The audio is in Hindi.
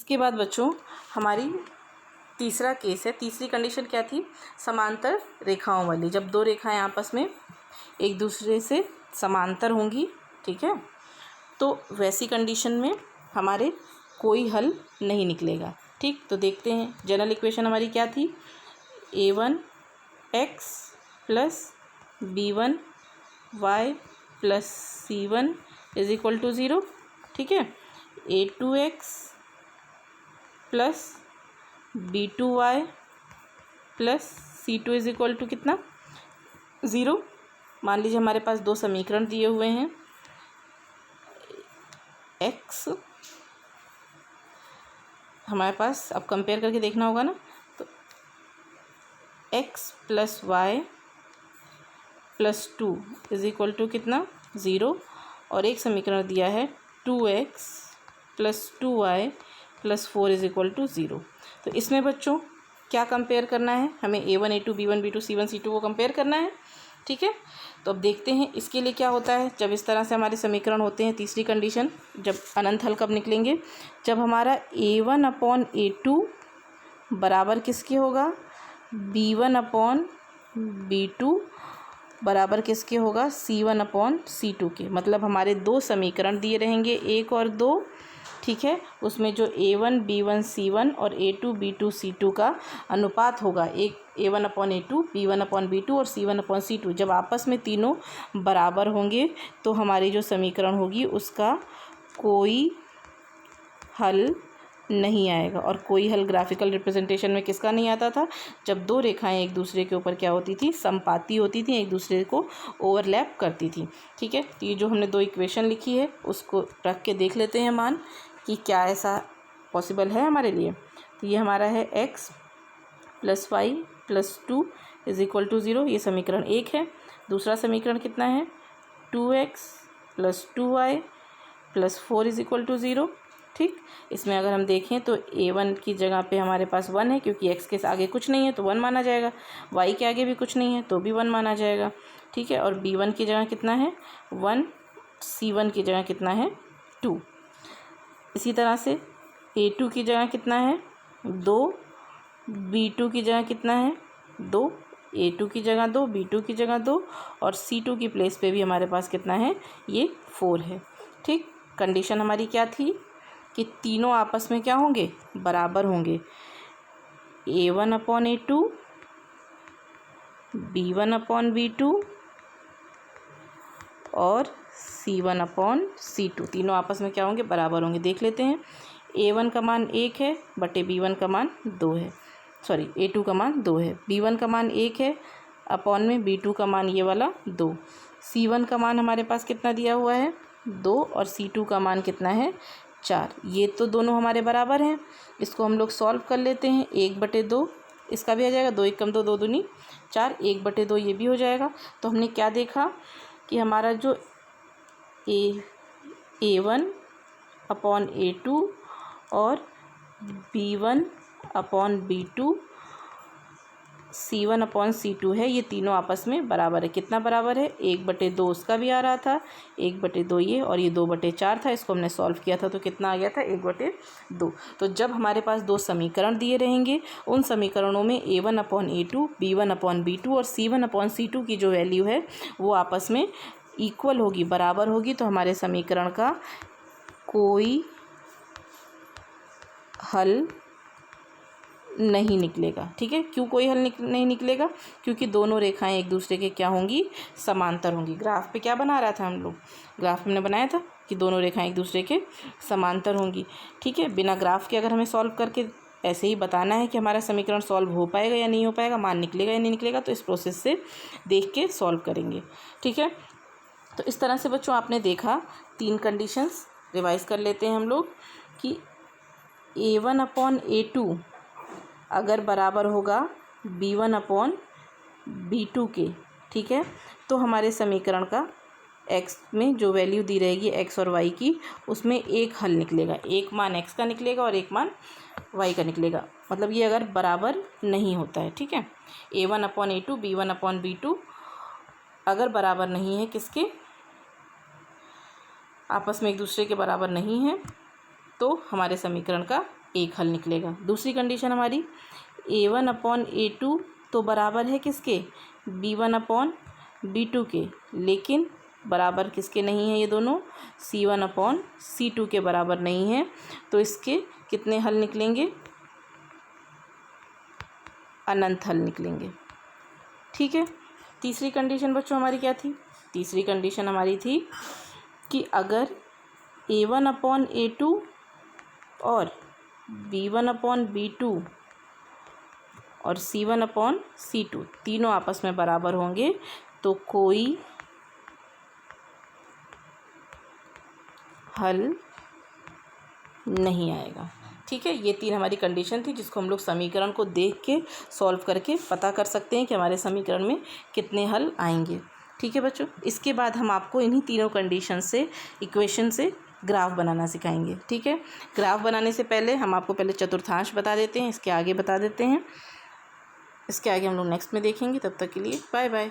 इसके बाद बच्चों हमारी तीसरा केस है। तीसरी कंडीशन क्या थी? समांतर रेखाओं वाली। जब दो रेखाएं आपस में एक दूसरे से समांतर होंगी, ठीक है, तो वैसी कंडीशन में हमारे कोई हल नहीं निकलेगा। ठीक, तो देखते हैं जनरल इक्वेशन हमारी क्या थी? a1x plus b1y plus c1 is equal to 0। ठीक है, a2x plus b2y plus c2 is equal to कितना? 0। मान लीजिए हमारे पास दो समीकरण दिए हुए हैं। x हमारे पास, अब कंपेयर करके देखना होगा ना, तो x plus Y plus 2 is equal to कितना? 0। और एक समीकरण दिया है 2x plus 2y plus 4 is equal to 0। तो इसमें बच्चों क्या कंपेयर करना है? हमें a1 a2 b1 b2 c1 c2 को कंपेयर करना है। ठीक है, तो अब देखते हैं इसके लिए क्या होता है। जब इस तरह से हमारे समीकरण होते हैं, तीसरी कंडीशन, जब अनंत हल कब निकलेंगे? जब हमारा a1 अपॉन a2 बराबर किसके होगा? b1 अपॉन b2 बराबर किसके होगा? c1 अपॉन c2 के। मतलब हमारे दो समीकरण दिए रहेंगे, 1 और 2। ठीक है, उसमें जो a1 b1 c1 और a2 b2 c2 का अनुपात होगा, एक a1 upon a2, b1 upon b2 और c1 अपॉन c2, जब आपस में तीनों बराबर होंगे तो हमारी जो समीकरण होगी उसका कोई हल नहीं आएगा। और कोई हल ग्राफिकल रिप्रेजेंटेशन में किसका नहीं आता था? जब दो रेखाएं एक दूसरे के ऊपर क्या होती थी? समपाती होती थी, एक दूसरे को ओवरलैप करती थी। ठीक है, तो ये जो हमने दो इक्वेशन लिखी है उसको रख के देख लेते हैं मान कि क्या ऐसा पॉसिबल है हमारे लिए। तो ये हमारा है x plus Y plus 2 is equal to 0, ये समीकरण 1 है। दूसरा समीकरण कितना है? 2x plus 2y plus 4 is equal to 0। ठीक, इसमें अगर हम देखें तो a1 की जगह पे हमारे पास 1 है, क्योंकि x के आगे कुछ नहीं है तो 1 माना जाएगा, y के आगे भी कुछ नहीं है तो भी 1 माना जाएगा। ठीक है, और b1 की जगह कितना है? 1, c1 की जगह कितना है? 2। इसी तरह से a2 की जगह कितना है? 2, b2 की जगह कितना है? 2, a2 की जगह 2, b2 की जगह 2, और c2 की प्लेस पे भी हमारे पास कितना है? ये 4 है। ठीक, कंडीशन हमारी क्या थी कि तीनों आपस में क्या होंगे? बराबर होंगे। a1 upon a2, b1 upon b2 और c1 अपॉन c2, तीनों आपस में क्या होंगे? बराबर होंगे। देख लेते हैं, a1 का मान 1 है बटे b1 का मान 2 है, सॉरी a2 का मान 2 है, b1 का मान 1 है अपॉन में b2 का मान ये वाला 2, c1 का मान हमारे पास कितना दिया हुआ है? 2, और c2 का मान कितना है? 4। ये तो दोनों हमारे बराबर हैं, इसको हम लोग सॉल्व कर लेते हैं। 1/2 इसका भी आ जाएगा, 2 1 कम 2, 2 दूनी 4, 1/2 ये भी हो जाएगा। तो हमने क्या देखा कि हमारा जो a1 अपॉन a2 और b1 upon b2 c1 upon c2 है, ये तीनों आपस में बराबर है। कितना बराबर है? 1/2 उसका भी आ रहा था, 1/2 ये, और ये 2/4 था। इसको हमने सॉल्व किया था तो कितना आ गया था? 1/2। तो जब हमारे पास दो समीकरण दिए रहेंगे, उन समीकरणों में a1 upon a2, b1 upon b2 और c1 अपॉन c2 की जो वैल्यू है वो आपस में इक्वल होगी, बराबर होगी, तो हमारे समीकरण का कोई हल नहीं निकलेगा। ठीक है, क्यों कोई हल नहीं निकलेगा? क्योंकि दोनों रेखाएं एक दूसरे के क्या होंगी? समांतर होंगी। ग्राफ पे क्या बना रहा था हम लोग? ग्राफ हमने बनाया था कि दोनों रेखाएं एक दूसरे के समांतर होंगी। ठीक है, बिना ग्राफ के अगर हमें सॉल्व करके ऐसे ही बताना है कि हमारा समीकरण सॉल्व हो पाएगा या नहीं हो पाएगा, मान निकलेगा या नहीं निकलेगा, तो इस प्रोसेस से देख के सॉल्व करेंगे। ठीक है, तो इस तरह से बच्चों आपने देखा 3 कंडीशंस। रिवाइज कर लेते हैं हम लोग कि a1 अपॉन a2 अगर बराबर होगा b1 अपॉन b2 के, ठीक है, तो हमारे समीकरण का x में जो वैल्यू दी रहेगी x और y की, उसमें एक हल निकलेगा, एक मान x का निकलेगा और एक मान y का निकलेगा। मतलब ये अगर बराबर नहीं होता है। ठीक है, a1 upon a2, b1 upon b2 अगर बराबर नहीं है, किसके? आपस में एक दूसरे के बराबर नहीं है, तो हमारे समीकरण का एक हल निकलेगा। दूसरी कंडीशन हमारी A1/A2 तो बराबर है किसके, B1/B2 के, लेकिन बराबर किसके नहीं है ये दोनों, C1/C2 के बराबर नहीं है। तो इसके कितने हल निकलेंगे, अनंत हल निकलेंगे। ठीक है। तीसरी कंडीशन बच्चों हमारी क्या थी, तीसरी कंडीशन हमारी थी कि अगर A1/A2 और B1/B2 और C1/C2 तीनों आपस में बराबर होंगे तो कोई हल नहीं आएगा। ठीक है, ये तीन हमारी कंडीशन थी जिसको हम लोग समीकरण को देख के सॉल्व करके पता कर सकते हैं कि हमारे समीकरण में कितने हल आएंगे। ठीक है बच्चों, इसके बाद हम आपको इन्हीं तीनों कंडीशन से, इक्वेशन से ग्राफ बनाना सिखाएंगे। ठीक है, ग्राफ बनाने से पहले हम आपको पहले चतुर्थांश बता देते हैं, इसके आगे बता देते हैं, इसके आगे हम लोग नेक्स्ट में देखेंगे। तब तक के लिए बाय बाय।